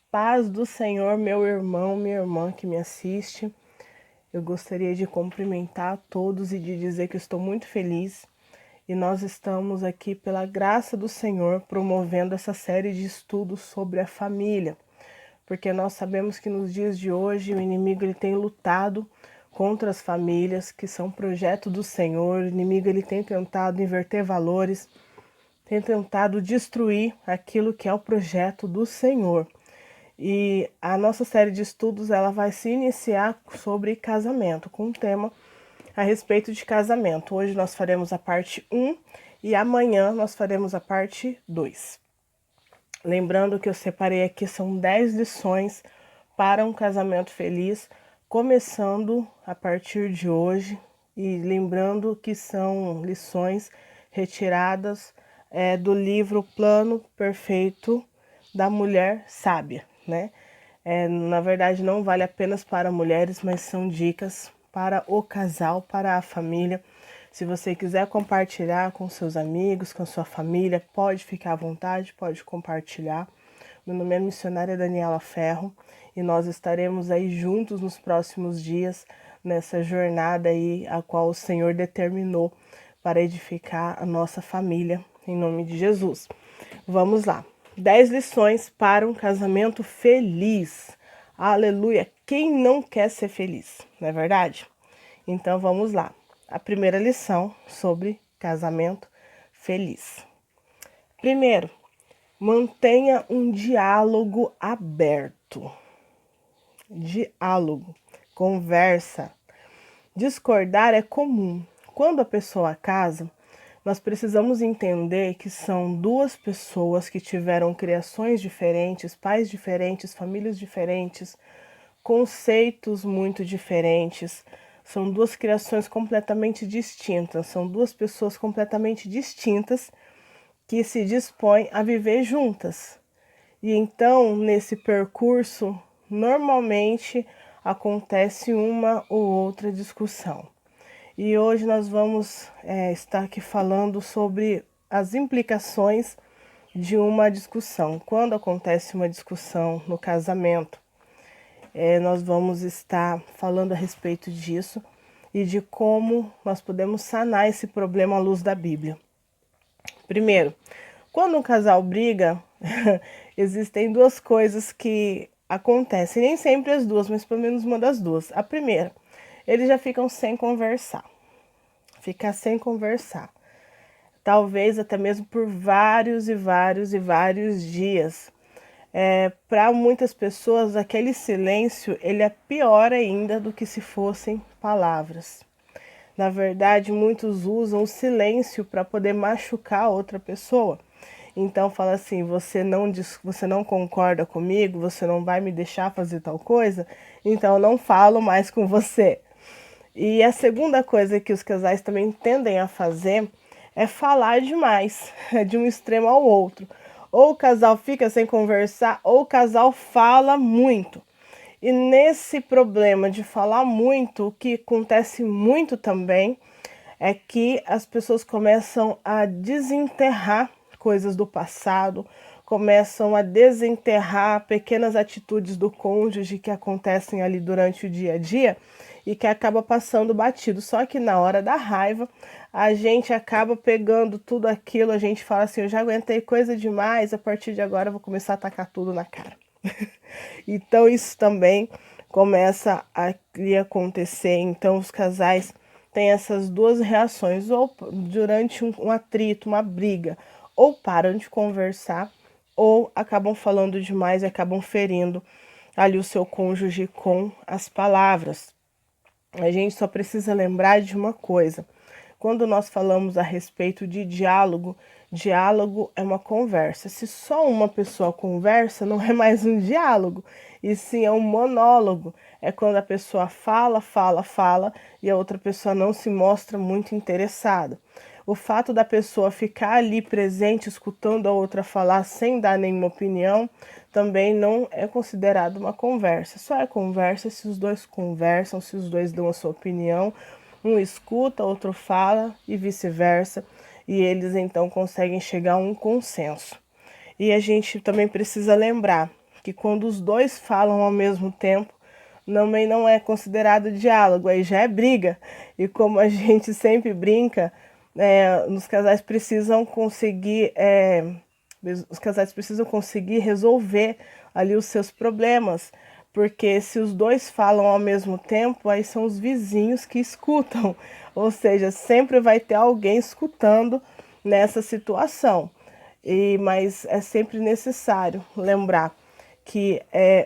Paz do Senhor, meu irmão, minha irmã que me assiste. Eu gostaria de cumprimentar a todos e de dizer que estou muito feliz. E nós estamos aqui, pela graça do Senhor, promovendo essa série de estudos sobre a família. Porque nós sabemos que nos dias de hoje o inimigo ele tem lutado contra as famílias, que são projeto do Senhor. O inimigo ele tem tentado inverter valores, tem tentado destruir aquilo que é o projeto do Senhor. E a nossa série de estudos ela vai se iniciar sobre casamento, com um tema a respeito de casamento. Hoje nós faremos a parte 1 e amanhã nós faremos a parte 2. Lembrando que eu separei aqui são 10 lições para um casamento feliz, começando a partir de hoje, e lembrando que são lições retiradas do livro Plano Perfeito da Mulher Sábia, né? Na verdade, não vale apenas para mulheres, mas são dicas para o casal, para a família. Se você quiser compartilhar com seus amigos, com sua família, pode ficar à vontade, pode compartilhar. Meu nome é missionária Daniela Ferro e nós estaremos aí juntos nos próximos dias nessa jornada aí a qual o Senhor determinou para edificar a nossa família, em nome de Jesus. Vamos lá. 10 lições para um casamento feliz. Aleluia! Quem não quer ser feliz, não é verdade? Então vamos lá. A primeira lição sobre casamento feliz. Primeiro, mantenha um diálogo aberto. Diálogo, conversa. Discordar é comum. Quando a pessoa casa, nós precisamos entender que são duas pessoas que tiveram criações diferentes, pais diferentes, famílias diferentes, conceitos muito diferentes. São duas criações completamente distintas, são duas pessoas completamente distintas que se dispõem a viver juntas. E então, nesse percurso, normalmente acontece uma ou outra discussão. E hoje nós vamos estar aqui falando sobre as implicações de uma discussão. Quando acontece uma discussão no casamento, nós vamos estar falando a respeito disso e de como nós podemos sanar esse problema à luz da Bíblia. Primeiro, quando um casal briga, existem duas coisas que acontecem, nem sempre as duas, mas pelo menos uma das duas. A primeira, eles já ficam sem conversar. Ficar sem conversar. Talvez até mesmo por vários dias. Para muitas pessoas, aquele silêncio ele é pior ainda do que se fossem palavras. Na verdade, muitos usam o silêncio para poder machucar a outra pessoa. Então fala assim, você não concorda comigo, você não vai me deixar fazer tal coisa, então eu não falo mais com você. E a segunda coisa que os casais também tendem a fazer é falar demais, de um extremo ao outro. Ou o casal fica sem conversar, ou o casal fala muito. E nesse problema de falar muito, o que acontece muito também é que as pessoas começam a desenterrar coisas do passado, começam a desenterrar pequenas atitudes do cônjuge que acontecem ali durante o dia a dia e que acaba passando batido. Só que na hora da raiva, a gente acaba pegando tudo aquilo, a gente fala assim, eu já aguentei coisa demais, a partir de agora eu vou começar a tacar tudo na cara. Então isso também começa a acontecer. Então os casais têm essas duas reações, ou durante um atrito, uma briga, ou param de conversar, ou acabam falando demais e acabam ferindo ali o seu cônjuge com as palavras. A gente só precisa lembrar de uma coisa. Quando nós falamos a respeito de diálogo, diálogo é uma conversa. Se só uma pessoa conversa, não é mais um diálogo, e sim é um monólogo. É quando a pessoa fala e a outra pessoa não se mostra muito interessada. O fato da pessoa ficar ali presente, escutando a outra falar sem dar nenhuma opinião, também não é considerado uma conversa. Só é conversa se os dois conversam, se os dois dão a sua opinião, um escuta, outro fala e vice-versa, e eles então conseguem chegar a um consenso. E a gente também precisa lembrar que quando os dois falam ao mesmo tempo, também não é considerado diálogo, aí já é briga. E como a gente sempre brinca, os casais precisam conseguir resolver ali os seus problemas, porque se os dois falam ao mesmo tempo, aí são os vizinhos que escutam, ou seja, sempre vai ter alguém escutando nessa situação. Mas é sempre necessário lembrar que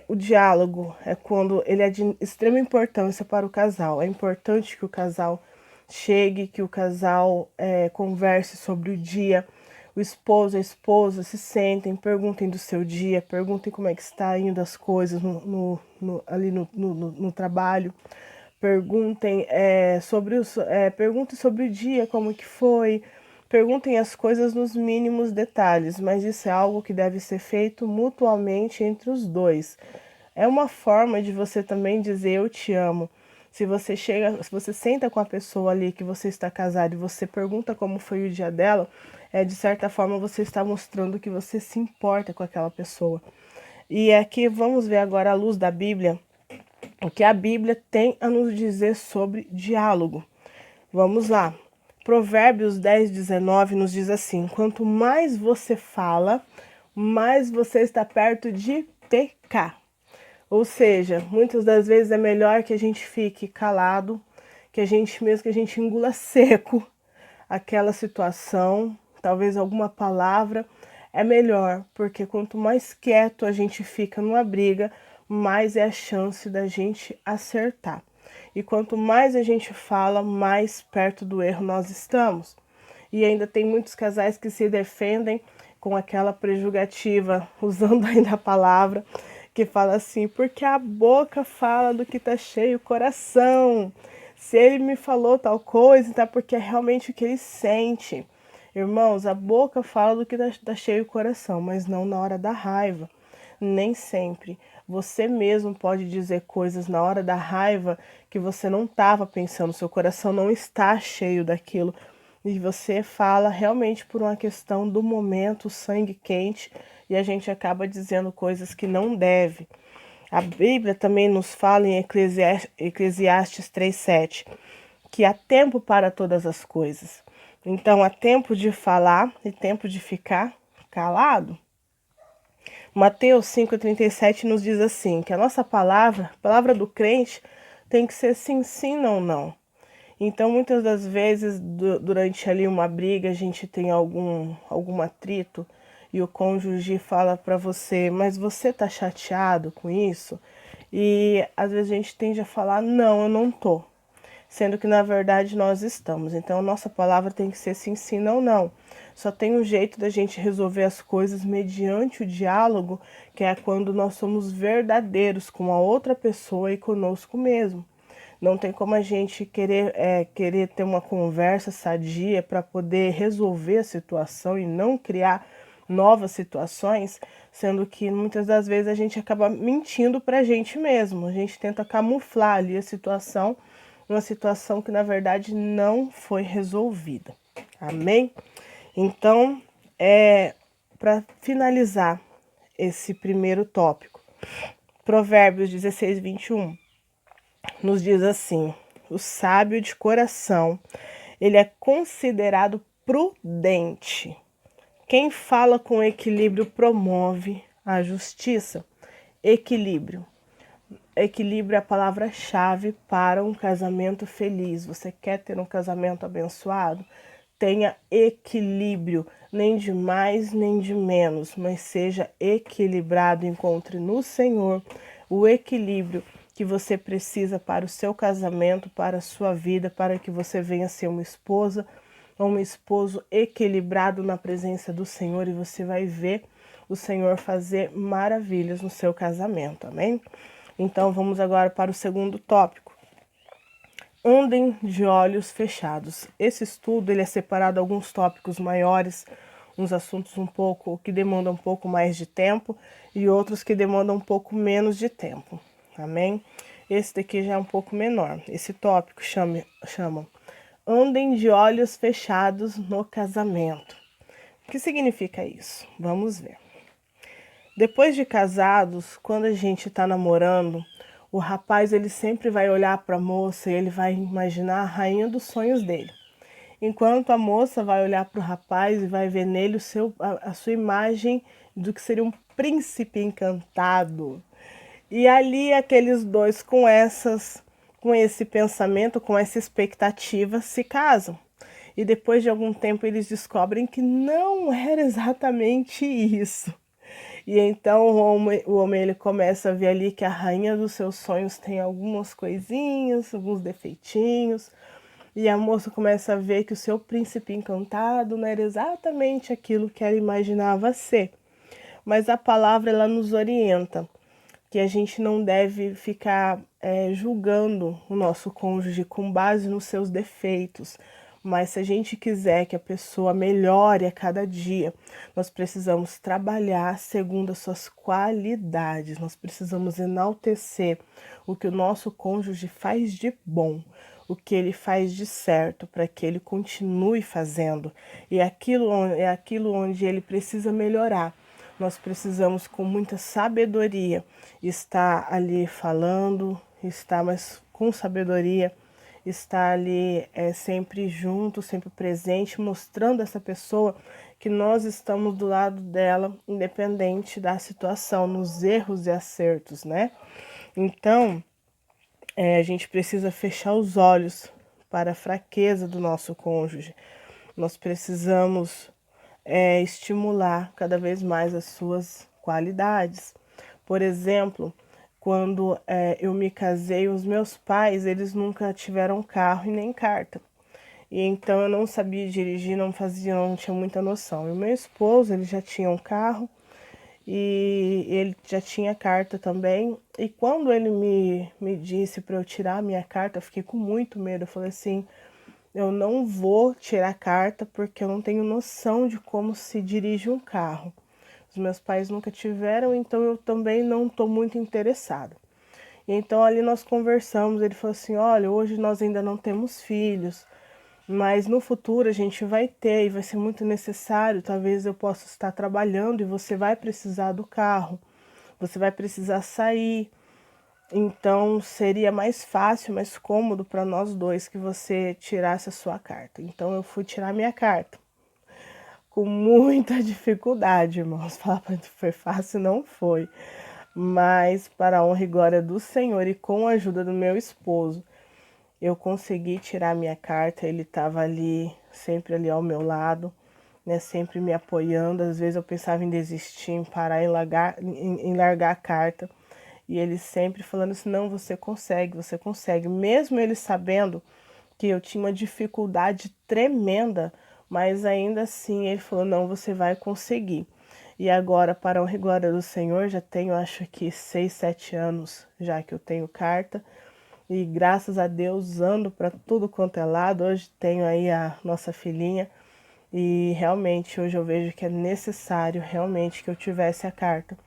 o diálogo é quando ele é de extrema importância para o casal. É importante que o casal chegue, que o casal converse sobre o dia. O esposo e a esposa se sentem, perguntem do seu dia, perguntem como é que está indo as coisas ali no trabalho. Perguntem perguntem sobre o dia, como que foi. Perguntem as coisas nos mínimos detalhes, mas isso é algo que deve ser feito mutuamente entre os dois. É uma forma de você também dizer eu te amo. Se você senta com a pessoa ali que você está casado e você pergunta como foi o dia dela, de certa forma você está mostrando que você se importa com aquela pessoa. E aqui vamos ver agora à luz da Bíblia o que a Bíblia tem a nos dizer sobre diálogo. Vamos lá. Provérbios 10:19 nos diz assim: quanto mais você fala, mais você está perto de pecar. Ou seja, muitas das vezes é melhor que a gente fique calado, que a gente engula seco aquela situação, talvez alguma palavra, é melhor, porque quanto mais quieto a gente fica numa briga, mais é a chance da gente acertar. E quanto mais a gente fala, mais perto do erro nós estamos. E ainda tem muitos casais que se defendem com aquela prejugativa, usando ainda a palavra, que fala assim, porque a boca fala do que tá cheio o coração. Se ele me falou tal coisa, então é porque é realmente o que ele sente. Irmãos, a boca fala do que tá cheio o coração, mas não na hora da raiva. Nem sempre. Você mesmo pode dizer coisas na hora da raiva que você não estava pensando, seu coração não está cheio daquilo. E você fala realmente por uma questão do momento, sangue quente, e a gente acaba dizendo coisas que não deve. A Bíblia também nos fala em Eclesiastes 3:7, que há tempo para todas as coisas. Então, há tempo de falar e tempo de ficar calado. Mateus 5:37 nos diz assim, que a nossa palavra, a palavra do crente, tem que ser sim, sim, não, não. Então, muitas das vezes, durante ali uma briga, a gente tem algum atrito e o cônjuge fala para você, mas você tá chateado com isso? E às vezes a gente tende a falar, não, eu não tô. Sendo que na verdade nós estamos. Então, a nossa palavra tem que ser sim, sim, não, não. Só tem um jeito da gente resolver as coisas mediante o diálogo, que é quando nós somos verdadeiros com a outra pessoa e conosco mesmo. Não tem como a gente querer ter uma conversa sadia para poder resolver a situação e não criar novas situações, sendo que muitas das vezes a gente acaba mentindo para a gente mesmo. A gente tenta camuflar ali a situação, uma situação que na verdade não foi resolvida. Amém? Então, para finalizar esse primeiro tópico, Provérbios 16:21 nos diz assim: o sábio de coração, ele é considerado prudente. Quem fala com equilíbrio promove a justiça. Equilíbrio. Equilíbrio é a palavra-chave para um casamento feliz. Você quer ter um casamento abençoado? Tenha equilíbrio, nem de mais nem de menos, mas seja equilibrado. Encontre no Senhor o equilíbrio que você precisa para o seu casamento, para a sua vida, para que você venha ser uma esposa ou um esposo equilibrado na presença do Senhor, e você vai ver o Senhor fazer maravilhas no seu casamento, amém? Então vamos agora para o segundo tópico. Andem de olhos fechados. Esse estudo ele é separado em alguns tópicos maiores, uns assuntos que demandam um pouco mais de tempo e outros que demandam um pouco menos de tempo. Amém? Esse daqui já é um pouco menor. Esse tópico chama Andem de olhos fechados no casamento. O que significa isso? Vamos ver. Depois de casados, quando a gente está namorando, o rapaz ele sempre vai olhar para a moça e ele vai imaginar a rainha dos sonhos dele. Enquanto a moça vai olhar para o rapaz e vai ver nele a sua imagem do que seria um príncipe encantado. E ali aqueles dois com esse pensamento, com essa expectativa, se casam. E depois de algum tempo eles descobrem que não era exatamente isso. E então o homem ele começa a ver ali que a rainha dos seus sonhos tem algumas coisinhas, alguns defeitinhos. E a moça começa a ver que o seu príncipe encantado não era exatamente aquilo que ela imaginava ser. Mas a palavra ela nos orienta que a gente não deve ficar julgando o nosso cônjuge com base nos seus defeitos. Mas se a gente quiser que a pessoa melhore a cada dia, nós precisamos trabalhar segundo as suas qualidades. Nós precisamos enaltecer o que o nosso cônjuge faz de bom, o que ele faz de certo, para que ele continue fazendo. E é aquilo onde ele precisa melhorar. Nós precisamos, com muita sabedoria, estar ali falando, estar mais com sabedoria, estar ali sempre junto, sempre presente, mostrando a essa pessoa que nós estamos do lado dela, independente da situação, nos erros e acertos, né? Então, a gente precisa fechar os olhos para a fraqueza do nosso cônjuge. Nós precisamos estimular cada vez mais as suas qualidades. Por exemplo, quando eu me casei, os meus pais, eles nunca tiveram carro e nem carta. E então eu não sabia dirigir, não tinha muita noção. E o meu esposo, ele já tinha um carro e ele já tinha carta também. E quando ele me disse para eu tirar a minha carta, eu fiquei com muito medo. Eu falei assim, eu não vou tirar a carta porque eu não tenho noção de como se dirige um carro. Os meus pais nunca tiveram, então eu também não estou muito interessada. E então ali nós conversamos, ele falou assim, olha, hoje nós ainda não temos filhos, mas no futuro a gente vai ter e vai ser muito necessário, talvez eu possa estar trabalhando e você vai precisar do carro, você vai precisar sair. Então seria mais fácil, mais cômodo para nós dois que você tirasse a sua carta. Então eu fui tirar minha carta. Com muita dificuldade, irmãos. Falar para foi fácil, não foi. Mas para a honra e glória do Senhor e com a ajuda do meu esposo, eu consegui tirar minha carta. Ele estava ali, sempre ali ao meu lado, né, sempre me apoiando. Às vezes eu pensava em desistir, em parar, em largar a carta. E ele sempre falando assim, não, você consegue, você consegue. Mesmo ele sabendo que eu tinha uma dificuldade tremenda, mas ainda assim ele falou, não, você vai conseguir. E agora, para a honra e glória do Senhor, já tenho, acho que 6, 7 anos já que eu tenho carta. E graças a Deus ando para tudo quanto é lado. Hoje tenho aí a nossa filhinha. E realmente hoje eu vejo que é necessário realmente que eu tivesse a carta.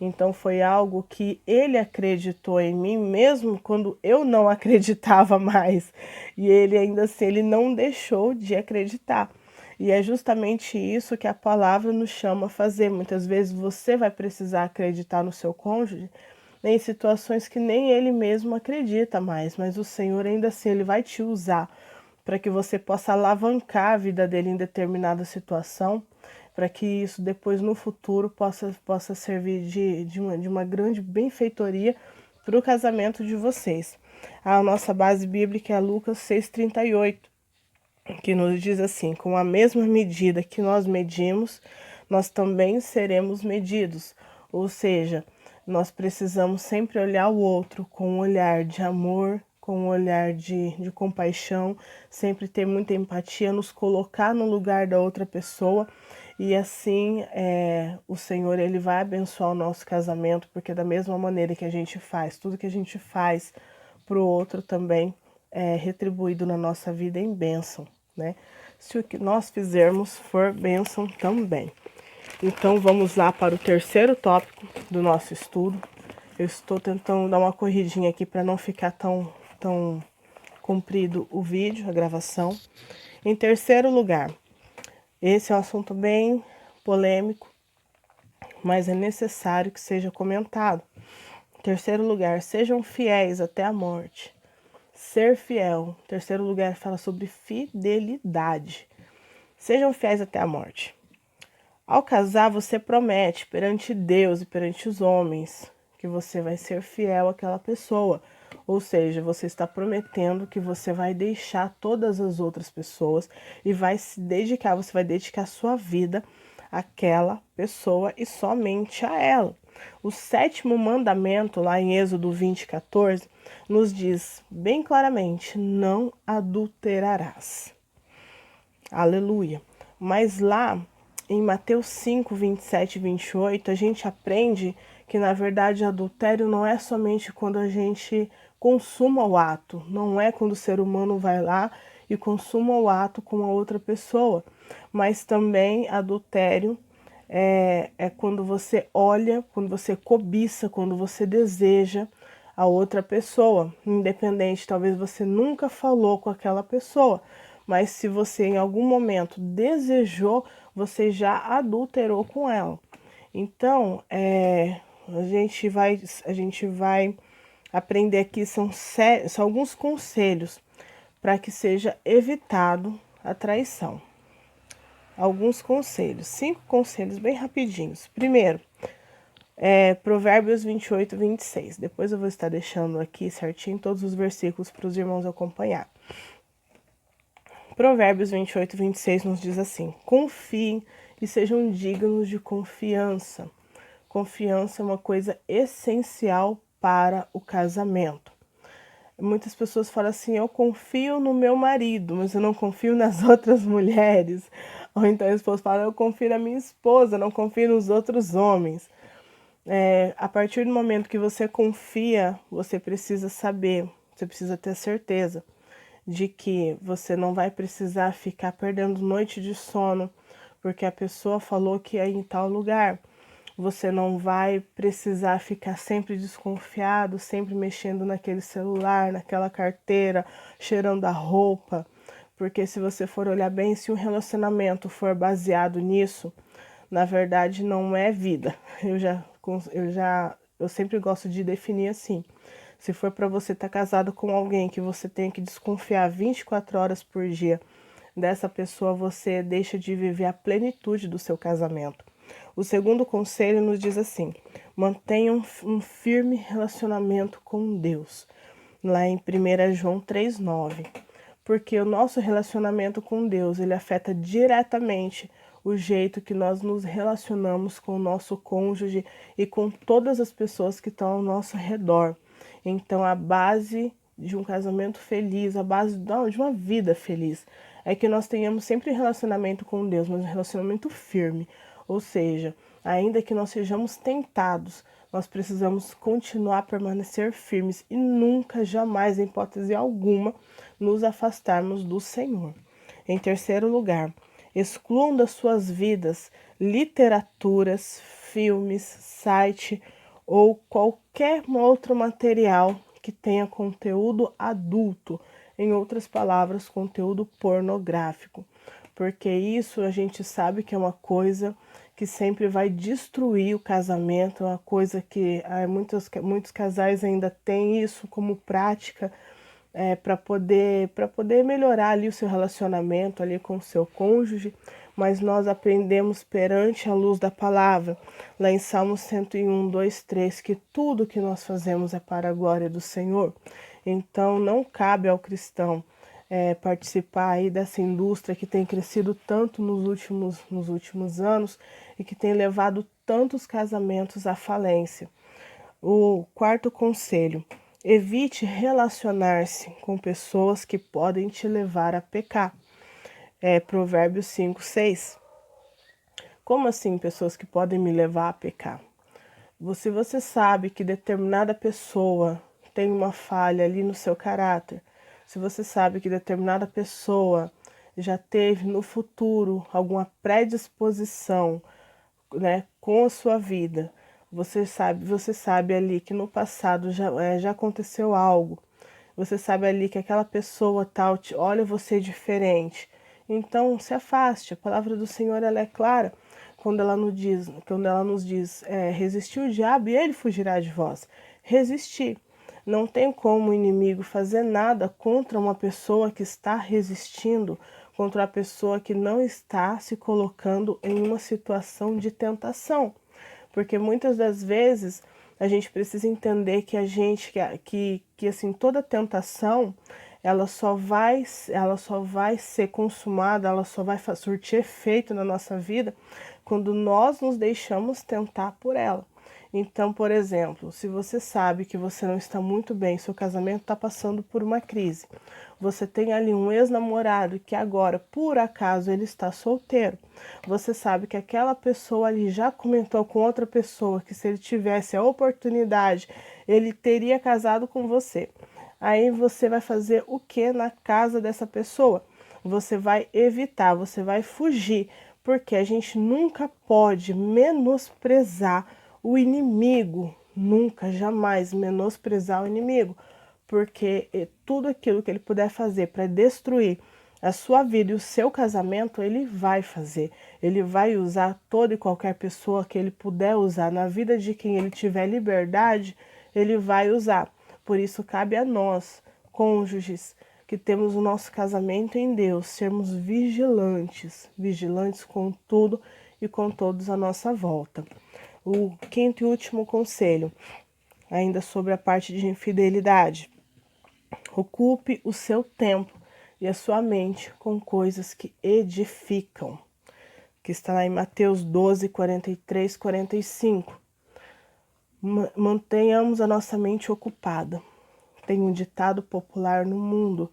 Então foi algo que ele acreditou em mim mesmo quando eu não acreditava mais. E ele ainda assim, ele não deixou de acreditar. E é justamente isso que a palavra nos chama a fazer. Muitas vezes você vai precisar acreditar no seu cônjuge em situações que nem ele mesmo acredita mais, mas o Senhor ainda assim ele vai te usar para que você possa alavancar a vida dele em determinada situação, para que isso depois no futuro possa servir de uma grande benfeitoria para o casamento de vocês. A nossa base bíblica é Lucas 6,38, que nos diz assim, com a mesma medida que nós medimos, nós também seremos medidos. Ou seja, nós precisamos sempre olhar o outro com um olhar de amor, com um olhar de compaixão, sempre ter muita empatia, nos colocar no lugar da outra pessoa e assim o Senhor ele vai abençoar o nosso casamento, porque da mesma maneira que a gente faz, tudo que a gente faz para o outro também é retribuído na nossa vida em bênção, né? Se o que nós fizermos for bênção também. Então vamos lá para o terceiro tópico do nosso estudo. Eu estou tentando dar uma corridinha aqui para não ficar tão comprido o vídeo, a gravação. Em terceiro lugar, esse é um assunto bem polêmico, mas é necessário que seja comentado. Em terceiro lugar, sejam fiéis até a morte. Ser fiel. Em terceiro lugar, fala sobre fidelidade. Sejam fiéis até a morte. Ao casar, você promete perante Deus e perante os homens que você vai ser fiel àquela pessoa. Ou seja, você está prometendo que você vai deixar todas as outras pessoas e vai se dedicar, você vai dedicar sua vida àquela pessoa e somente a ela. O sétimo mandamento, lá em Êxodo 20:14, nos diz bem claramente: não adulterarás. Aleluia. Mas lá em Mateus 5, 27 e 28, a gente aprende que, na verdade, adultério não é somente quando a gente consuma o ato, não é quando o ser humano vai lá e consuma o ato com a outra pessoa, mas também adultério é quando você olha, quando você cobiça, quando você deseja a outra pessoa, independente, talvez você nunca falou com aquela pessoa, mas se você em algum momento desejou, você já adulterou com ela. Então, a gente vai aprender aqui, são alguns conselhos para que seja evitado a traição. Alguns conselhos, 5 conselhos bem rapidinhos. Primeiro, Provérbios 28, 26. Depois eu vou estar deixando aqui certinho todos os versículos para os irmãos acompanhar. Provérbios 28, 26 nos diz assim: confiem e sejam dignos de confiança. Confiança é uma coisa essencial para o casamento. Muitas pessoas falam assim: eu confio no meu marido, mas eu não confio nas outras mulheres. Ou então a esposa fala: eu confio na minha esposa, não confio nos outros homens. A partir do momento que você confia, você precisa saber, você precisa ter certeza de que você não vai precisar ficar perdendo noite de sono porque a pessoa falou que ia em tal lugar. Você não vai precisar ficar sempre desconfiado, sempre mexendo naquele celular, naquela carteira, cheirando a roupa. Porque se você for olhar bem, se um relacionamento for baseado nisso, na verdade não é vida. Eu sempre gosto de definir assim. Se for para você estar casado com alguém que você tem que desconfiar 24 horas por dia dessa pessoa, você deixa de viver a plenitude do seu casamento. O segundo conselho nos diz assim: mantenha um firme relacionamento com Deus. Lá em 1 João 3,9. Porque o nosso relacionamento com Deus, ele afeta diretamente o jeito que nós nos relacionamos com o nosso cônjuge e com todas as pessoas que estão ao nosso redor. Então, a base de um casamento feliz, a base de uma vida feliz, é que nós tenhamos sempre relacionamento com Deus, mas um relacionamento firme. Ou seja, ainda que nós sejamos tentados, nós precisamos continuar a permanecer firmes e nunca, jamais, em hipótese alguma, nos afastarmos do Senhor. Em terceiro lugar, excluam das suas vidas literaturas, filmes, site ou qualquer outro material que tenha conteúdo adulto, em outras palavras, conteúdo pornográfico, porque isso a gente sabe que é uma coisa que sempre vai destruir o casamento, é uma coisa que muitos casais ainda têm isso como prática, para poder melhorar ali o seu relacionamento ali com o seu cônjuge, mas nós aprendemos perante a luz da palavra, lá em Salmo 101, 2, 3, que tudo que nós fazemos é para a glória do Senhor. Então não cabe ao cristão participar aí dessa indústria que tem crescido tanto nos últimos anos e que tem levado tantos casamentos à falência. O quarto conselho: evite relacionar-se com pessoas que podem te levar a pecar. Provérbios 5, 6. Como assim, pessoas que podem me levar a pecar? Se você sabe que determinada pessoa tem uma falha ali no seu caráter, se você sabe que determinada pessoa já teve no futuro alguma predisposição, né, com a sua vida, você sabe ali que no passado já aconteceu algo, você sabe ali que aquela pessoa tal olha você diferente, então se afaste. A palavra do Senhor ela é clara quando ela nos diz resistir o diabo e ele fugirá de vós. Resistir. Não tem como o inimigo fazer nada contra uma pessoa que está resistindo, contra a pessoa que não está se colocando em uma situação de tentação. Porque muitas das vezes a gente precisa entender que assim, toda tentação ela só vai ser consumada, ela só vai surtir efeito na nossa vida quando nós nos deixamos tentar por ela. Então, por exemplo, se você sabe que você não está muito bem, seu casamento está passando por uma crise, você tem ali um ex-namorado que agora, por acaso, ele está solteiro, você sabe que aquela pessoa ali já comentou com outra pessoa que se ele tivesse a oportunidade, ele teria casado com você. Aí você vai fazer o que na casa dessa pessoa? Você vai evitar, você vai fugir, porque a gente nunca pode menosprezar o inimigo, nunca, jamais menosprezar o inimigo, porque tudo aquilo que ele puder fazer para destruir a sua vida e o seu casamento, ele vai fazer. Ele vai usar toda e qualquer pessoa que ele puder usar na vida de quem ele tiver liberdade, ele vai usar. Por isso cabe a nós, cônjuges, que temos o nosso casamento em Deus, sermos vigilantes, vigilantes com tudo e com todos à nossa volta. O quinto e último conselho, ainda sobre a parte de infidelidade. Ocupe o seu tempo e a sua mente com coisas que edificam, que está lá em Mateus 12, 43, 45. Mantenhamos a nossa mente ocupada. Tem um ditado popular no mundo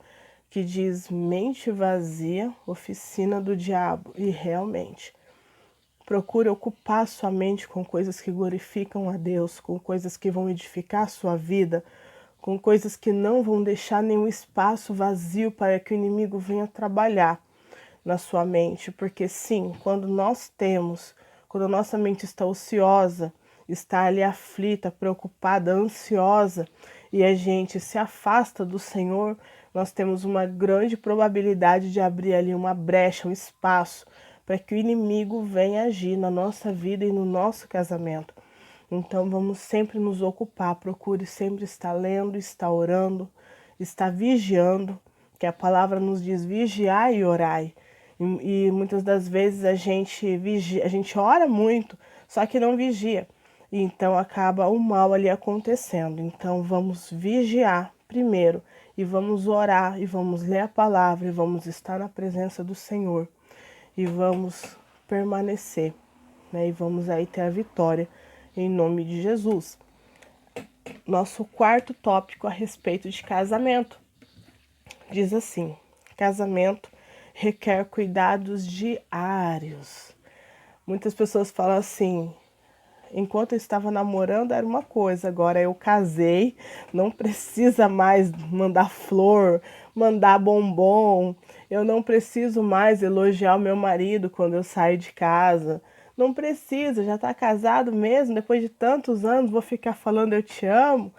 que diz: mente vazia, oficina do diabo. E realmente, procure ocupar sua mente com coisas que glorificam a Deus, com coisas que vão edificar a sua vida, com coisas que não vão deixar nenhum espaço vazio para que o inimigo venha trabalhar na sua mente. Porque sim, quando a nossa mente está ociosa, está ali aflita, preocupada, ansiosa, e a gente se afasta do Senhor, nós temos uma grande probabilidade de abrir ali uma brecha, um espaço, para que o inimigo venha agir na nossa vida e no nosso casamento. Então vamos sempre nos ocupar, procure sempre estar lendo, estar orando, estar vigiando, que a palavra nos diz vigiai e orai. E muitas das vezes a gente ora muito, só que não vigia. E então acaba o mal ali acontecendo. Então vamos vigiar primeiro e vamos orar e vamos ler a palavra e vamos estar na presença do Senhor e vamos permanecer, né? E vamos aí ter a vitória em nome de Jesus. Nosso quarto tópico a respeito de casamento diz assim: casamento requer cuidados diários. Muitas pessoas falam assim: enquanto eu estava namorando era uma coisa, agora eu casei, não precisa mais mandar flor, mandar bombom, eu não preciso mais elogiar o meu marido quando eu saio de casa. Não precisa, já está casado mesmo, depois de tantos anos vou ficar falando eu te amo,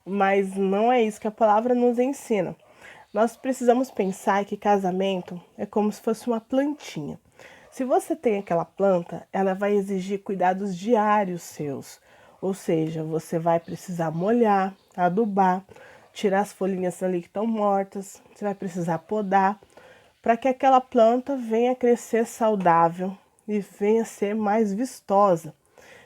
mas não é isso que a palavra nos ensina. Nós precisamos pensar que casamento é como se fosse uma plantinha. Se você tem aquela planta, ela vai exigir cuidados diários seus. Ou seja, você vai precisar molhar, adubar, tirar as folhinhas ali que estão mortas, você vai precisar podar, para que aquela planta venha crescer saudável e venha ser mais vistosa.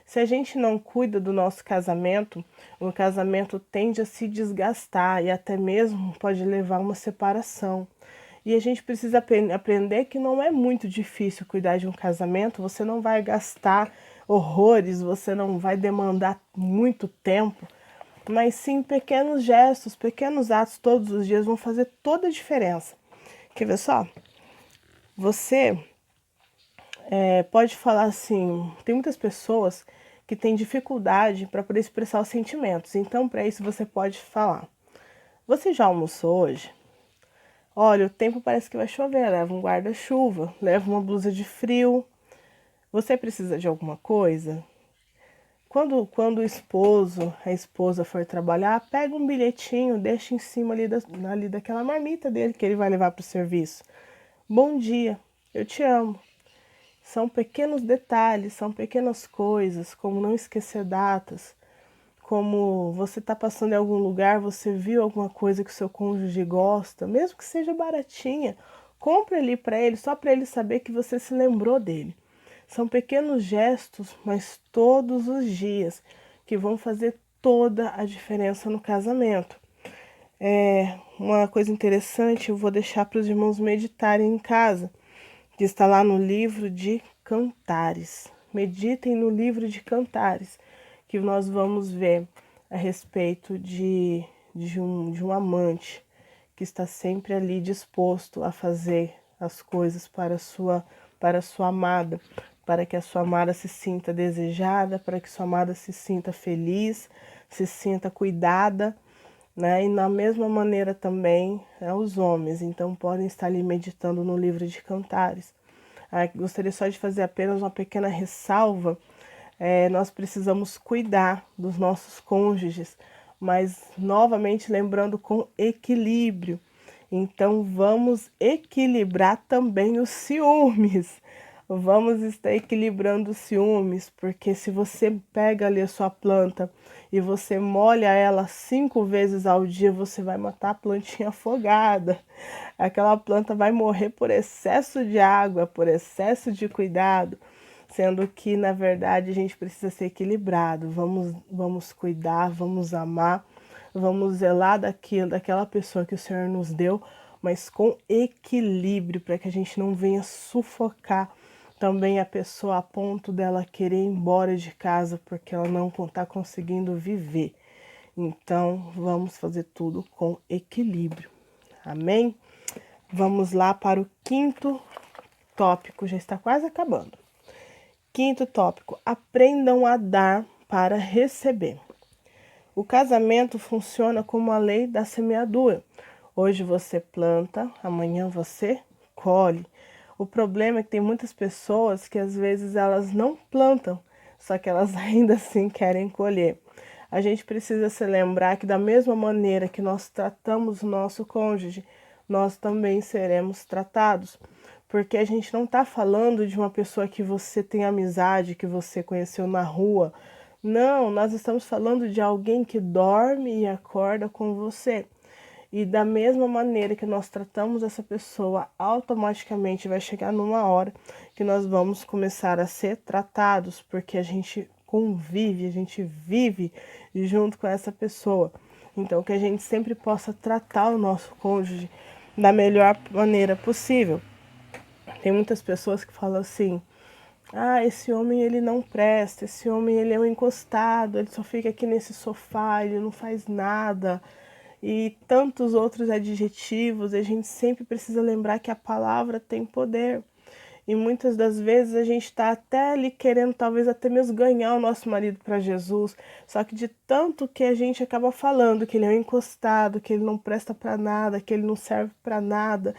Se a gente não cuida do nosso casamento, o casamento tende a se desgastar e até mesmo pode levar a uma separação. E a gente precisa aprender que não é muito difícil cuidar de um casamento, você não vai gastar horrores, você não vai demandar muito tempo, mas sim pequenos gestos, pequenos atos todos os dias vão fazer toda a diferença. Quer ver só? Você pode falar assim, tem muitas pessoas que têm dificuldade para poder expressar os sentimentos, então para isso você pode falar: você já almoçou hoje? Olha, o tempo parece que vai chover, leva um guarda-chuva, leva uma blusa de frio. Você precisa de alguma coisa? Quando a esposa for trabalhar, pega um bilhetinho, deixa em cima ali daquela marmita dele que ele vai levar para o serviço. Bom dia, eu te amo. São pequenos detalhes, são pequenas coisas, como não esquecer datas, como você está passando em algum lugar, você viu alguma coisa que o seu cônjuge gosta, mesmo que seja baratinha, compre ali para ele, só para ele saber que você se lembrou dele. São pequenos gestos, mas todos os dias, que vão fazer toda a diferença no casamento. Uma coisa interessante, eu vou deixar para os irmãos meditarem em casa, que está lá no livro de Cantares. Meditem no livro de Cantares, que nós vamos ver a respeito de um amante que está sempre ali disposto a fazer as coisas para a sua amada, para que a sua amada se sinta desejada, para que sua amada se sinta feliz, se sinta cuidada, né? E na mesma maneira também os homens, então podem estar ali meditando no livro de Cantares. Gostaria só de fazer apenas uma pequena ressalva. Nós precisamos cuidar dos nossos cônjuges, mas novamente lembrando com equilíbrio. Então vamos equilibrar também os ciúmes. Vamos estar equilibrando os ciúmes, porque se você pega ali a sua planta e você molha ela 5 vezes ao dia, você vai matar a plantinha afogada. Aquela planta vai morrer por excesso de água, por excesso de cuidado, sendo que na verdade a gente precisa ser equilibrado. Vamos cuidar, vamos amar, vamos zelar daquela pessoa que o Senhor nos deu, mas com equilíbrio, para que a gente não venha sufocar também a pessoa a ponto dela querer ir embora de casa porque ela não está conseguindo viver. Então, vamos fazer tudo com equilíbrio. Amém? Vamos lá para o quinto tópico, já está quase acabando. Quinto tópico: aprendam a dar para receber. O casamento funciona como a lei da semeadura. Hoje você planta, amanhã você colhe. O problema é que tem muitas pessoas que às vezes elas não plantam, só que elas ainda assim querem colher. A gente precisa se lembrar que da mesma maneira que nós tratamos o nosso cônjuge, nós também seremos tratados. Porque a gente não está falando de uma pessoa que você tem amizade, que você conheceu na rua. Não, nós estamos falando de alguém que dorme e acorda com você. E da mesma maneira que nós tratamos essa pessoa, automaticamente vai chegar numa hora que nós vamos começar a ser tratados, porque a gente convive, a gente vive junto com essa pessoa. Então, que a gente sempre possa tratar o nosso cônjuge da melhor maneira possível. Tem muitas pessoas que falam assim: ah, esse homem ele não presta, esse homem ele é um encostado, ele só fica aqui nesse sofá, ele não faz nada. E tantos outros adjetivos, a gente sempre precisa lembrar que a palavra tem poder. E muitas das vezes a gente está até ali querendo, talvez até mesmo ganhar o nosso marido para Jesus, só que de tanto que a gente acaba falando que ele é um encostado, que ele não presta para nada, que ele não serve para nada,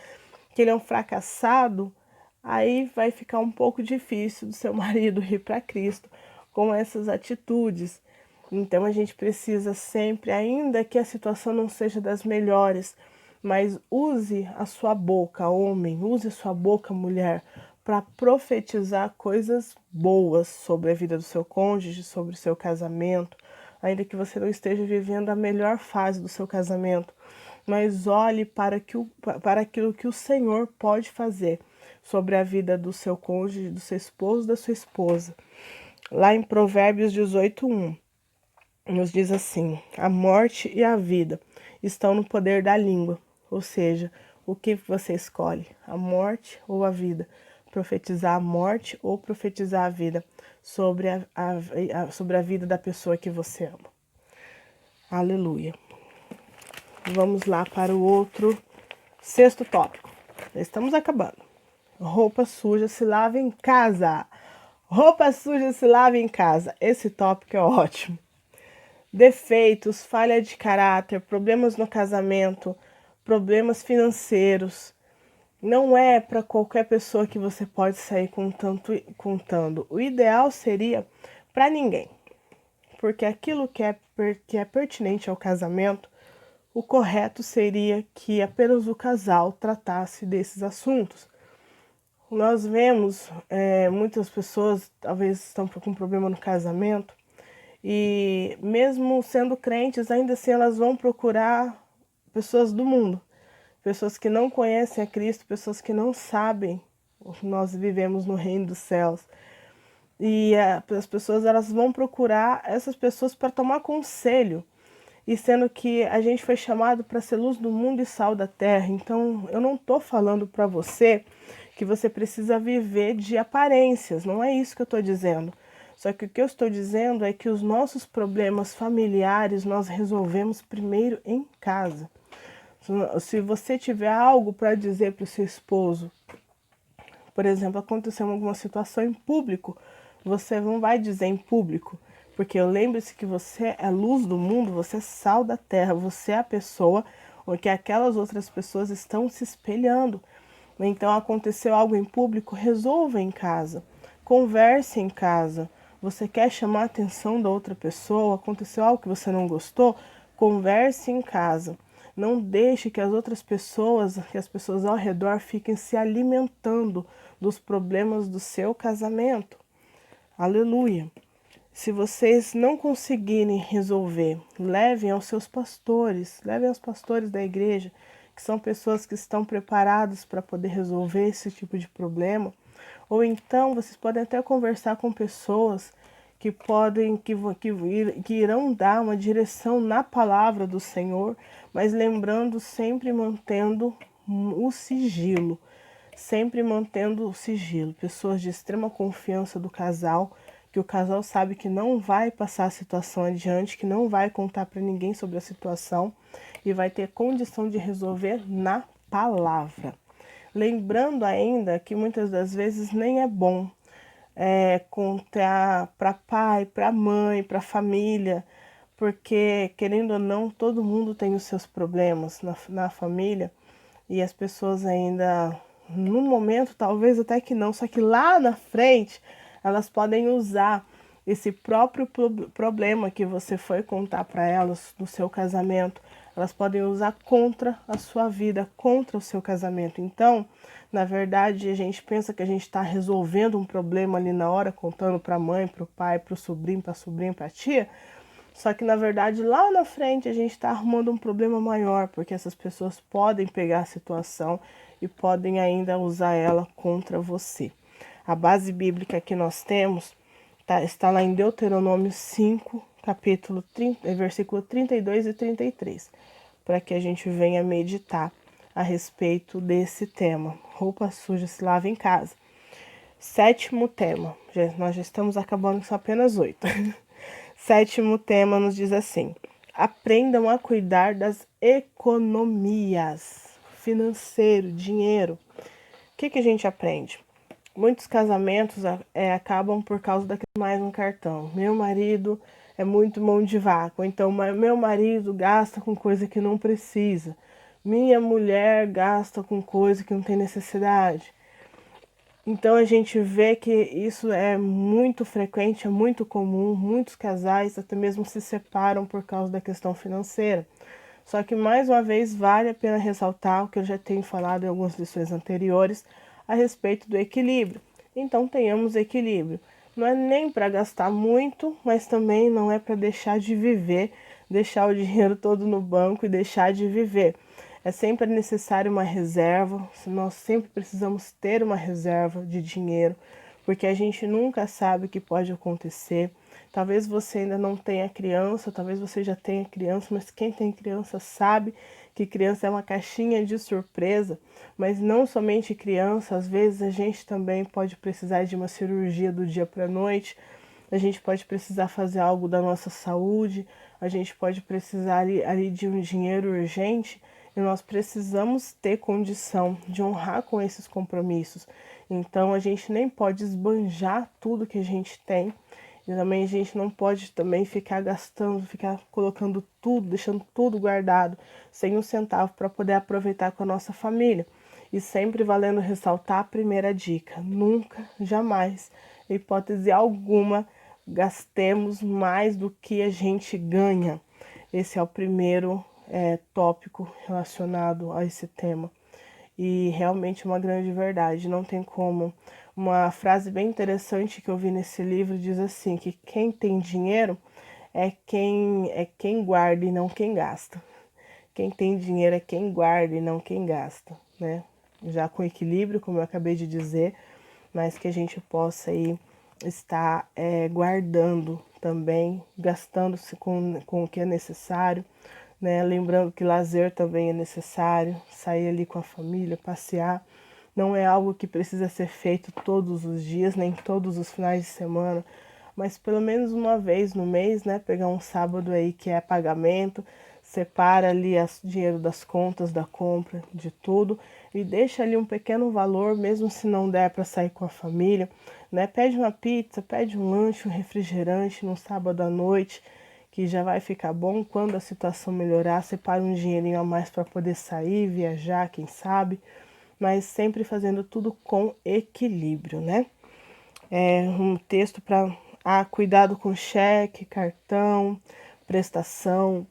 que ele é um fracassado, aí vai ficar um pouco difícil do seu marido ir para Cristo com essas atitudes. Então a gente precisa sempre, ainda que a situação não seja das melhores, mas use a sua boca, homem, use a sua boca, mulher, para profetizar coisas boas sobre a vida do seu cônjuge, sobre o seu casamento, ainda que você não esteja vivendo a melhor fase do seu casamento, mas olhe para aquilo que o Senhor pode fazer sobre a vida do seu cônjuge, do seu esposo, da sua esposa. Lá em Provérbios 18:1, nos diz assim: a morte e a vida estão no poder da língua. Ou seja, o que você escolhe, a morte ou a vida? Profetizar a morte ou profetizar a vida sobre sobre a vida da pessoa que você ama. Aleluia. Vamos lá para o outro sexto tópico. Já estamos acabando. Roupa suja se lava em casa. Roupa suja se lava em casa. Esse tópico é ótimo. Defeitos, falha de caráter, problemas no casamento, problemas financeiros. Não é para qualquer pessoa que você pode sair contando. O ideal seria para ninguém. Porque aquilo que é pertinente ao casamento, o correto seria que apenas o casal tratasse desses assuntos. Nós vemos muitas pessoas talvez estão com problema no casamento e mesmo sendo crentes, ainda assim elas vão procurar pessoas do mundo, pessoas que não conhecem a Cristo, pessoas que não sabem que nós vivemos no reino dos céus. E as pessoas elas vão procurar essas pessoas para tomar conselho. E sendo que a gente foi chamado para ser luz do mundo e sal da terra. Então, eu não estou falando para você que você precisa viver de aparências. Não é isso que eu estou dizendo. Só que o que eu estou dizendo é que os nossos problemas familiares nós resolvemos primeiro em casa. Se você tiver algo para dizer para o seu esposo, por exemplo, aconteceu alguma situação em público, você não vai dizer em público, porque lembre-se que você é luz do mundo, você é sal da terra, você é a pessoa onde aquelas outras pessoas estão se espelhando. Então aconteceu algo em público, resolva em casa, converse em casa. Você quer chamar a atenção da outra pessoa, aconteceu algo que você não gostou, converse em casa. Não deixe que as outras pessoas, que as pessoas ao redor fiquem se alimentando dos problemas do seu casamento. Aleluia. Se vocês não conseguirem resolver, levem aos seus pastores, levem aos pastores da igreja, que são pessoas que estão preparadas para poder resolver esse tipo de problema. Ou então vocês podem até conversar com pessoas que podem, que irão dar uma direção na palavra do Senhor, mas lembrando, sempre mantendo o sigilo. Sempre mantendo o sigilo. Pessoas de extrema confiança do casal, que o casal sabe que não vai passar a situação adiante, que não vai contar para ninguém sobre a situação e vai ter condição de resolver na palavra. Lembrando ainda que muitas das vezes nem é bom contar para pai, para mãe, para família, porque querendo ou não, todo mundo tem os seus problemas na família e as pessoas ainda, no momento, talvez até que não, só que lá na frente elas podem usar esse próprio problema que você foi contar para elas no seu casamento, elas podem usar contra a sua vida, contra o seu casamento. Então, na verdade, a gente pensa que a gente está resolvendo um problema ali na hora, contando para a mãe, para o pai, para o sobrinho, para a sobrinha, para a tia. Só que, na verdade, lá na frente a gente está arrumando um problema maior, porque essas pessoas podem pegar a situação e podem ainda usar ela contra você. A base bíblica que nós temos está lá em Deuteronômio 5, capítulo 30, versículo 32 e 33, para que a gente venha meditar a respeito desse tema. Roupa suja se lava em casa. Sétimo tema, nós já estamos acabando com apenas 8. Sétimo tema nos diz assim: aprendam a cuidar das economias, financeiro, dinheiro. O que a gente aprende? Muitos casamentos acabam por causa daquele mais um cartão. Meu marido é muito mão de vaca, ou então meu marido gasta com coisa que não precisa. Minha mulher gasta com coisa que não tem necessidade. Então a gente vê que isso é muito frequente, é muito comum, muitos casais até mesmo se separam por causa da questão financeira. Só que mais uma vez vale a pena ressaltar o que eu já tenho falado em algumas lições anteriores a respeito do equilíbrio. Então tenhamos equilíbrio. Não é nem para gastar muito, mas também não é para deixar de viver, deixar o dinheiro todo no banco e deixar de viver. É sempre necessário uma reserva, nós sempre precisamos ter uma reserva de dinheiro, porque a gente nunca sabe o que pode acontecer. Talvez você ainda não tenha criança, talvez você já tenha criança, mas quem tem criança sabe que criança é uma caixinha de surpresa, mas não somente criança, às vezes a gente também pode precisar de uma cirurgia do dia para a noite, a gente pode precisar fazer algo da nossa saúde, a gente pode precisar ali de um dinheiro urgente, e nós precisamos ter condição de honrar com esses compromissos. Então a gente nem pode esbanjar tudo que a gente tem. E também a gente não pode também ficar gastando, ficar colocando tudo, deixando tudo guardado, sem um centavo para poder aproveitar com a nossa família. E sempre valendo ressaltar a primeira dica: nunca, jamais, em hipótese alguma, gastemos mais do que a gente ganha. Esse é o primeiro tópico relacionado a esse tema. E realmente é uma grande verdade, não tem como. Uma frase bem interessante que eu vi nesse livro diz assim, que quem tem dinheiro é quem guarda e não quem gasta. Quem tem dinheiro é quem guarda e não quem gasta, né? Já com equilíbrio, como eu acabei de dizer, mas que a gente possa aí estar guardando também, gastando-se com o que é necessário, né? Lembrando que lazer também é necessário, sair ali com a família, passear. Não é algo que precisa ser feito todos os dias, nem todos os finais de semana, mas pelo menos uma vez no mês, né? Pegar um sábado aí que é pagamento, separa ali o dinheiro das contas, da compra, de tudo, e deixa ali um pequeno valor, mesmo se não der para sair com a família, né? Pede uma pizza, pede um lanche, um refrigerante no sábado à noite, que já vai ficar bom. Quando a situação melhorar, separa um dinheirinho a mais para poder sair, viajar, quem sabe, mas sempre fazendo tudo com equilíbrio, né? Um texto para cuidado com cheque, cartão, prestação,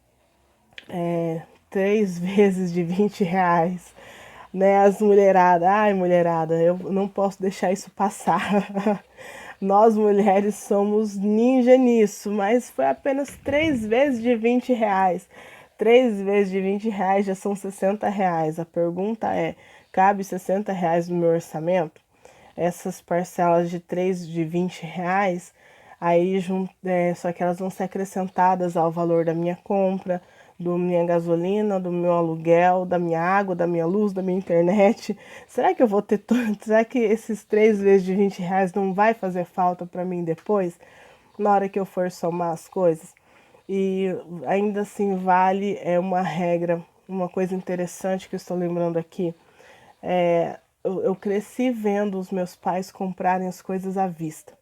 3 vezes de R$ 20, né? As mulheradas, ai mulherada, eu não posso deixar isso passar. Nós mulheres somos ninja nisso, mas foi apenas 3 vezes de R$ 20. 3 vezes de R$ 20 já são R$ 60. A pergunta é, cabe R$ 60 no meu orçamento? Essas parcelas de 3 de R$ 20, aí só que elas vão ser acrescentadas ao valor da minha compra, da minha gasolina, do meu aluguel, da minha água, da minha luz, da minha internet. Será que eu vou ter será que esses 3 vezes de R$ 20 não vai fazer falta para mim depois, na hora que eu for somar as coisas? E ainda assim vale uma regra, uma coisa interessante que eu estou lembrando aqui. Eu cresci vendo os meus pais comprarem as coisas à vista.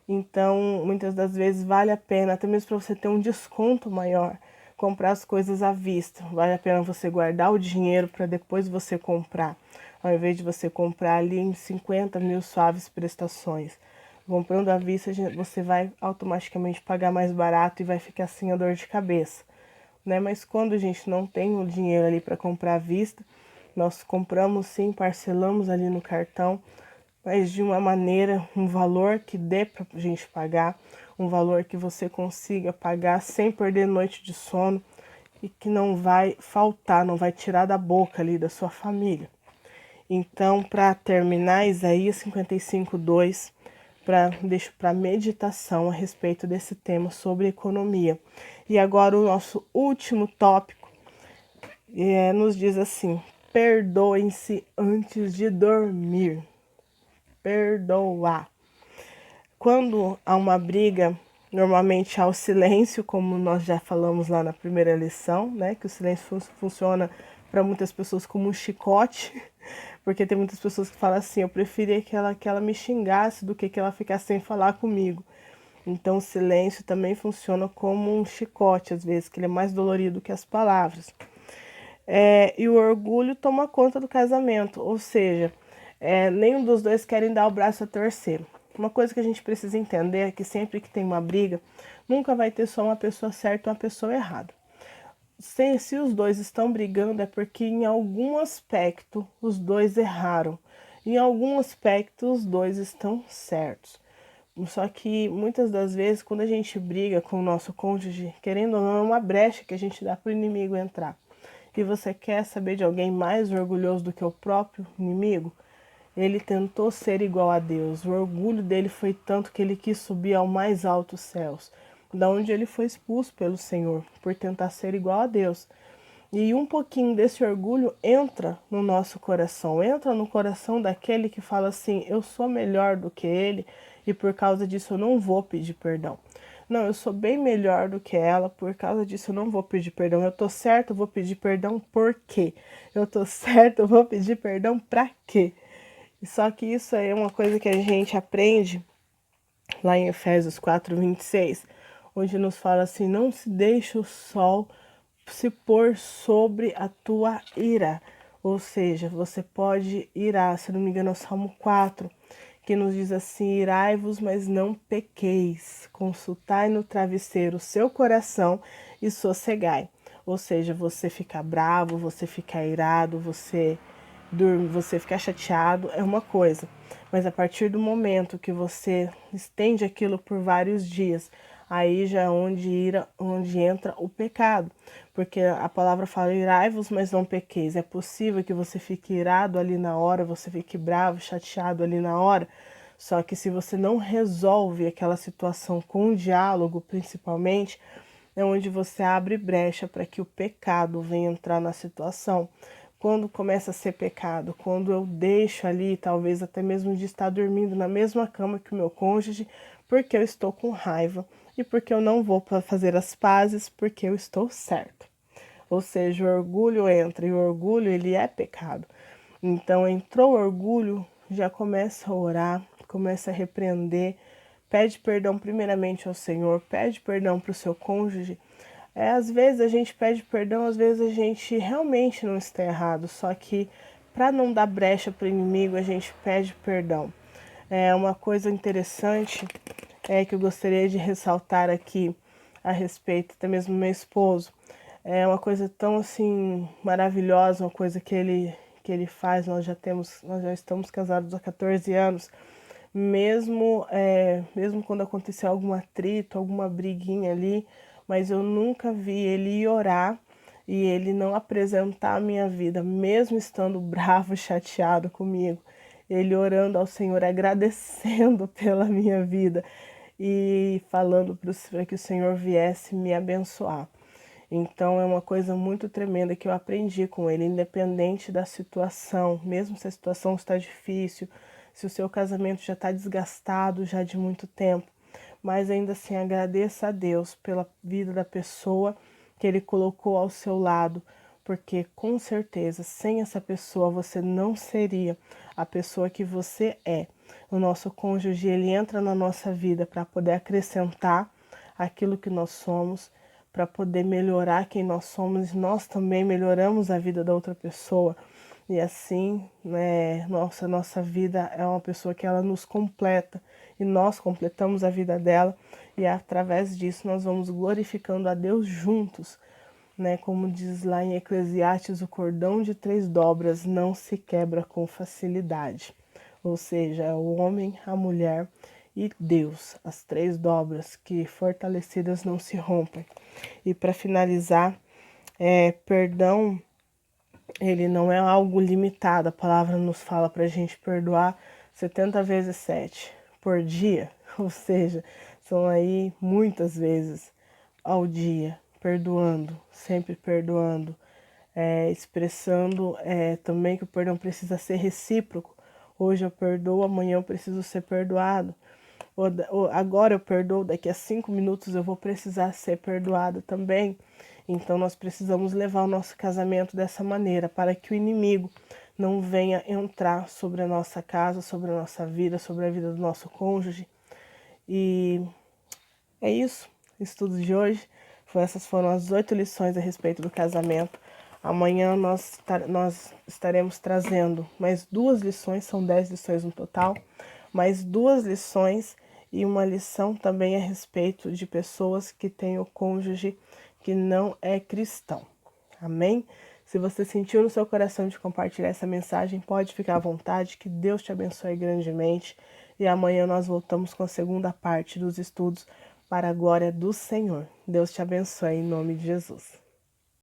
Então, muitas das vezes vale a pena, até mesmo para você ter um desconto maior, comprar as coisas à vista. Vale a pena você guardar o dinheiro para depois você comprar, ao invés de você comprar ali em 50 mil suaves prestações. Comprando à vista, você vai automaticamente pagar mais barato e vai ficar sem a dor de cabeça, né? Mas quando a gente não tem o dinheiro ali para comprar à vista, nós compramos sim, parcelamos ali no cartão, mas de uma maneira, um valor que dê para a gente pagar, um valor que você consiga pagar sem perder noite de sono e que não vai faltar, não vai tirar da boca ali da sua família. Então, para terminar, Isaías 55:2, deixo para meditação a respeito desse tema sobre economia. E agora o nosso último tópico nos diz assim: perdoem-se antes de dormir. Perdoar. Quando há uma briga, normalmente há o silêncio, como nós já falamos lá na primeira lição, né? Que o silêncio funciona para muitas pessoas como um chicote, porque tem muitas pessoas que falam assim, eu preferia que ela me xingasse do que ela ficasse sem falar comigo. Então o silêncio também funciona como um chicote, às vezes, que ele é mais dolorido que as palavras. E o orgulho toma conta do casamento, ou seja, nenhum dos dois querem dar o braço a torcer. Uma coisa que a gente precisa entender é que sempre que tem uma briga, nunca vai ter só uma pessoa certa e uma pessoa errada. Se os dois estão brigando é porque em algum aspecto os dois erraram, em algum aspecto os dois estão certos. Só que muitas das vezes, quando a gente briga com o nosso cônjuge, querendo ou não, é uma brecha que a gente dá para o inimigo entrar. E você quer saber de alguém mais orgulhoso do que o próprio inimigo? Ele tentou ser igual a Deus. O orgulho dele foi tanto que ele quis subir ao mais altos céus, da onde ele foi expulso pelo Senhor, por tentar ser igual a Deus. E um pouquinho desse orgulho entra no nosso coração, entra no coração daquele que fala assim, eu sou melhor do que ele e por causa disso eu não vou pedir perdão. Não, eu sou bem melhor do que ela, por causa disso eu não vou pedir perdão. Eu tô certo, eu vou pedir perdão por quê? Eu tô certo, eu vou pedir perdão pra quê? Só que isso aí é uma coisa que a gente aprende lá em Efésios 4:26, onde nos fala assim, não se deixe o sol se pôr sobre a tua ira. Ou seja, você pode irar, se não me engano é o Salmo 4, que nos diz assim, irai-vos, mas não pequeis, consultai no travesseiro o seu coração e sossegai. Ou seja, você ficar bravo, você ficar irado, você Você ficar chateado é uma coisa, mas a partir do momento que você estende aquilo por vários dias, aí já é onde entra o pecado, porque a palavra fala: irai-vos, mas não pequeis. É possível que você fique irado ali na hora, você fique bravo, chateado ali na hora, só que se você não resolve aquela situação com o diálogo, principalmente, é onde você abre brecha para que o pecado venha entrar na situação. Quando começa a ser pecado, quando eu deixo ali, talvez até mesmo de estar dormindo na mesma cama que o meu cônjuge, porque eu estou com raiva e porque eu não vou fazer as pazes, porque eu estou certo. Ou seja, o orgulho entra, e o orgulho, ele é pecado. Então, entrou o orgulho, já começa a orar, começa a repreender, pede perdão primeiramente ao Senhor, pede perdão para o seu cônjuge. Às vezes a gente pede perdão, às vezes a gente realmente não está errado, só que para não dar brecha para o inimigo, a gente pede perdão. É uma coisa interessante que eu gostaria de ressaltar aqui a respeito, até mesmo do meu esposo. É uma coisa tão assim maravilhosa, uma coisa que ele faz. Nós já estamos casados há 14 anos. Mesmo quando aconteceu algum atrito, alguma briguinha ali, mas eu nunca vi ele ir orar e ele não apresentar a minha vida, mesmo estando bravo, chateado comigo. Ele orando ao Senhor, agradecendo pela minha vida e falando para que o Senhor viesse me abençoar. Então é uma coisa muito tremenda que eu aprendi com ele, independente da situação, mesmo se a situação está difícil, se o seu casamento já está desgastado já de muito tempo, mas ainda assim agradeça a Deus pela vida da pessoa que ele colocou ao seu lado, porque com certeza sem essa pessoa você não seria a pessoa que você é. O nosso cônjuge, ele entra na nossa vida para poder acrescentar aquilo que nós somos, para poder melhorar quem nós somos, e nós também melhoramos a vida da outra pessoa. E assim, né, nossa vida é uma pessoa que ela nos completa e nós completamos a vida dela, e através disso nós vamos glorificando a Deus juntos, né? Como diz lá em Eclesiastes, o cordão de 3 dobras não se quebra com facilidade. Ou seja, o homem, a mulher e Deus, as 3 dobras que fortalecidas não se rompem. E para finalizar, perdão, ele não é algo limitado. A palavra nos fala para a gente perdoar 70 vezes 7 por dia, ou seja, são aí muitas vezes ao dia, perdoando, sempre perdoando, expressando também que o perdão precisa ser recíproco. Hoje eu perdoo, amanhã eu preciso ser perdoado. Agora eu perdoo, daqui a 5 minutos eu vou precisar ser perdoado também. Então nós precisamos levar o nosso casamento dessa maneira, para que o inimigo não venha entrar sobre a nossa casa, sobre a nossa vida, sobre a vida do nosso cônjuge. E é isso, o estudo de hoje. Essas foram as 8 lições a respeito do casamento. Amanhã nós estaremos trazendo mais 2 lições, são 10 lições no total, mais 2 lições e uma lição também a respeito de pessoas que têm o cônjuge que não é cristão. Amém? Se você sentiu no seu coração de compartilhar essa mensagem, pode ficar à vontade, que Deus te abençoe grandemente. E amanhã nós voltamos com a segunda parte dos estudos para a glória do Senhor. Deus te abençoe em nome de Jesus.